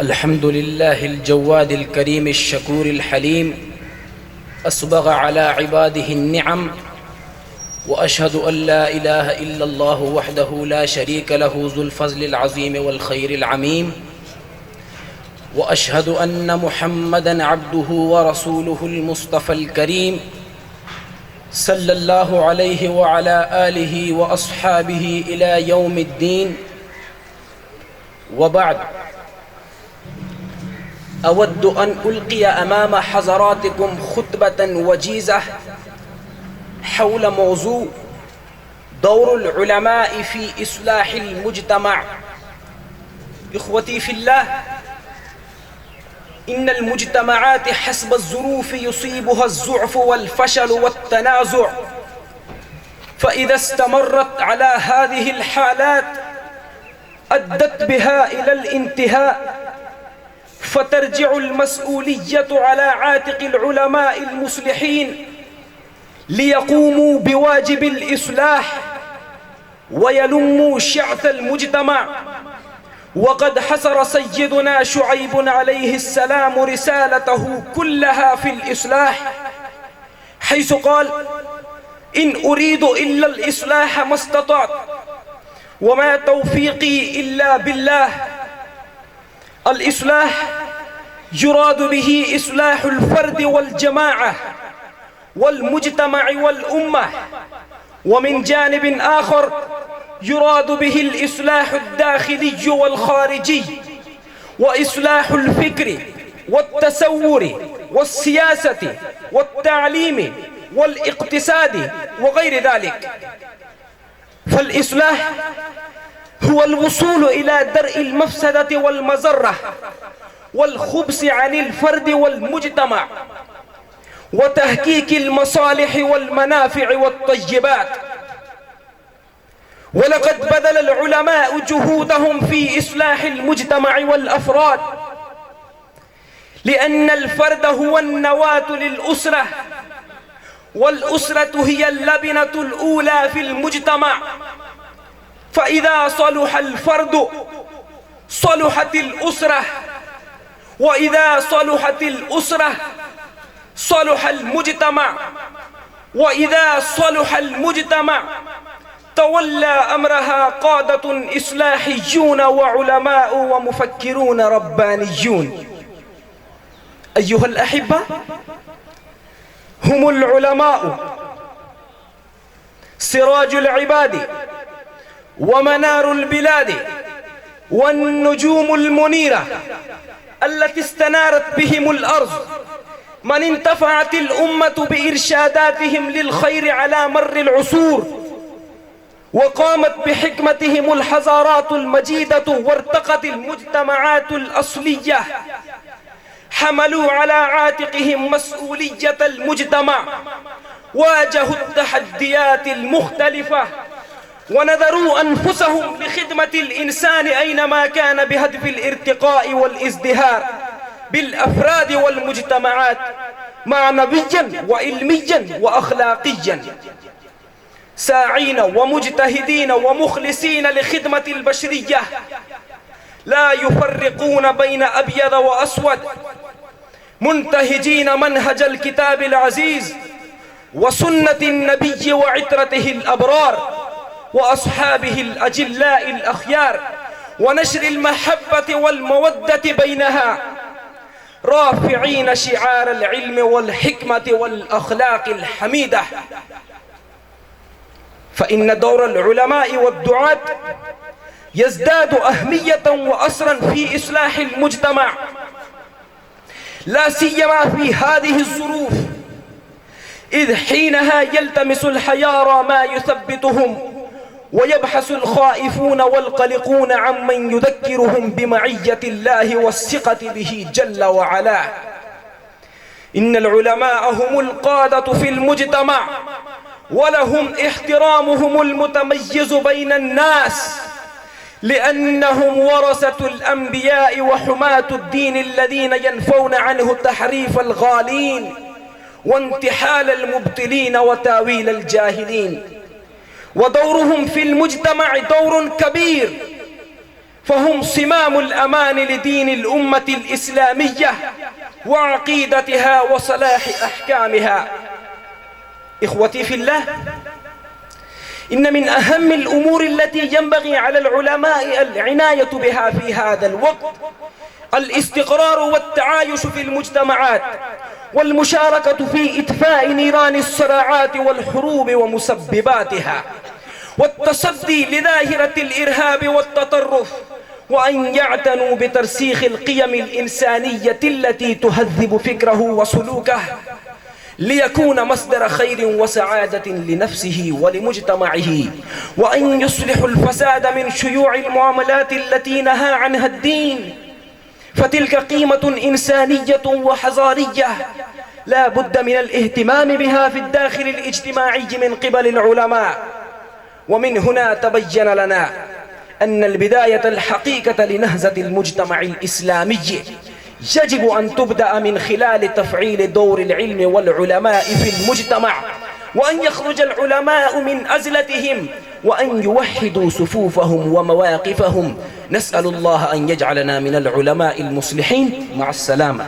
अल्हम्दुलिल्लाहिल जव्वादिल करीमिश शकूरिल हलीम अस्बग़ अला इबादिहिन निअम व अशहदु अल्ला इलाहा इल्लल्लाहु वहदहु ला शरीक लहु ज़ुल फ़ज़्लिल अज़ीम वल ख़ैरिल अमीम व अशहदु अन्न मुहम्मदन अब्दुहु व रसूलुहुल मुस्तफ़ल करीम सल्लल्लाहु अलैहि व अला आलिहि व अस्हाबिहि इला यौमिद्दीन व बाद अवद्दु अन उल्क़िया अमाम हज़रातिकुम खुतबतन वजीज़ह हौल मौज़ू दौरुल उलमाई फ़ी इस्लाहिल मुज्तमा। इख़्वती फ़िल्लाह, इन्नल मुज्तमाआत हस्ब ज़ुरूफ़ युसीबुहा ज़ुअफ़ वल फ़शल वत्तनाज़ुअ फ़इज़ा इस्तमर्रत अला हाज़िहिल हालात अद्दत बिहा इलल इंतिहा फ़तरजिउल मसऊलिय्यतु अला आतिक़िल उलमाइल मुस्लिहीन लियक़ूमू बिवाजिबिल इस्लाह व यलुम्मू शअ्थल मुज्तमा। वक़द हसर सय्यदुना शुअय्ब अलैहिस्सलाम रिसालतहु कुल्लहा फ़िल इस्लाह हैसु क़ाल इन उरीदु इल्लल इस्लाह मस्ततअतु व मा तौफ़ीक़ी इल्ला बिल्लाह। अल इस्लाह युरादु बिही इस्लाहुल फ़र्द वल जमाअह वल मुज्तमा वल उम्मह व मिन जानिबिन आख़र युरादु बिहिल इस्लाहुद दाख़िली वल ख़ारिजी व इस्लाहुल फ़िक्रि वत तसव्वुरि वस सियासति वत तालीमी वल इक़्तिसादी व गैर ज़ालिक। फ़ल इस्लाह हुवल वसूल इला दरइल मफ़सदति वल मज़र्रह वल ख़ुब्स अनिल फ़र्द वल मुज्तमा व तहक़ीक़िल मसालिह वल मनाफ़िअ वत तय्यिबात। वलक़द बज़लल उलमाउ जुहूदहुम फ़ी इस्लाहिल मुज्तमा वल अफ़राद लिअन्नल फ़र्द हुवन नवातु लिल उसरह वल उसरतु हियल लबनतुल ऊला फ़िल मुज्तमा। फ़इज़ा सलुहल फ़र्दु सलुहतिल उसरह व इज़ा सलुहतिल उसरह सलुहल मुज्तमा व इज़ा सलुहल मुज्तमा तवल्ला अमरहा क़ादतुन इस्लाहिय्यून व उलमाउ व मुफ़क्किरून रब्बानिय्यून। अय्युहल अहिब्बा, हुमुल उलमाउ सिराजुल इबादी व मनारुल बिलादी वन नुजूमुल मुनीरा अल्लती इस्तनारत बिहिमुल अर्ज़ मन इंतफ़अतिल उम्मतु बिइरशादातिहिम लिल खैर अला मर्रिल उसूर व क़ामत बिहिकमतिहिमुल हज़ारातुल मजीदतु वर्तक़तिल मुज्तमआतुल अस्लिय्यह हमलू अला आतिक़िहिम मसऊलिय्यतल मुज्तमा वाजहुत तहद्दियातिल मुख्तलिफ़ा वनज़रू अनफुसहुम लिख़िदमतिल इंसान ऐनमा कान बिहदफ़िल इर्तिक़ाइ वल इज़्दिहार बिल अफ़राद वल मुज्तमआत मानविय्यन व इल्मिय्यन व अख़लाक़िय्यन साईन व मुज्तहिदीन व मुख़लिसीन लिख़िदमतिल बशरिय्यह ला युफ़र्रिक़ून बैन अब्यद व अस्वद मुन्तहिजीन मनहजल किताबिल अज़ीज़ व सुन्नतिन नबिय्य व इत्रतिहिल अबरार व अस्हाबिहिल अजिल्लाइल अख़यार व नशरिल महब्बति वल मवद्दति बैनहा राफ़िईन शिआरल इल्म वल हिकमति वल अख़लाक़िल हमीदा। फ़इन्न दौरल उलमाई वद्दुआत यज़दादु अहमियतन व असरन फ़ी इस्लाहिल मुज्तमा ला सियमा फ़ी हाज़िहि ज़ुरूफ़ इज़ हीनहा यल्तमिसुल हयारा मा युसब्बितुहुम व यबहसुल ख़ाइफ़ून वल क़लिक़ून अम्मन युज़क्किरुहुम बिमअय्यतिल्लाहि वस्सिक़ति बिही जल्ल व अला। इन्नल उलमाअ हुमुल क़ादतु फ़िल मुज्तमा व लहुम इह्तिरामुहुमुल मुतमय्यिज़ु बैनन नास لأنهم ورثة الأنبياء وحماة الدين الذين ينفون عنه تحريف الغالين وانتحال المبطلين وتاويل الجاهلين، ودورهم في المجتمع دور كبير، فهم صمام الأمان لدين الأمة الإسلامية وعقيدتها وصلاح أحكامها. إخوتي في الله، إن من أهم الأمور التي ينبغي على العلماء العناية بها في هذا الوقت الاستقرار والتعايش في المجتمعات، والمشاركة في إطفاء نيران الصراعات والحروب ومسبباتها، والتصدي لظاهرة الإرهاب والتطرف، وأن يعتنوا بترسيخ القيم الإنسانية التي تهذب فكره وسلوكه ليكون مصدر خير وسعادة لنفسه ولمجتمعه، وأن يصلحوا الفساد من شيوع المعاملات التي نهى عنها الدين، فتلك قيمة إنسانية وحضارية لا بد من الاهتمام بها في الداخل الاجتماعي من قبل العلماء. ومن هنا تبين لنا أن البداية الحقيقة لنهضة المجتمع الإسلامي يجب أن تبدأ من خلال تفعيل دور العلم والعلماء في المجتمع، وأن يخرج العلماء من أزلتهم وأن يوحدوا صفوفهم ومواقفهم. نسأل الله أن يجعلنا من العلماء المصلحين. مع السلامة.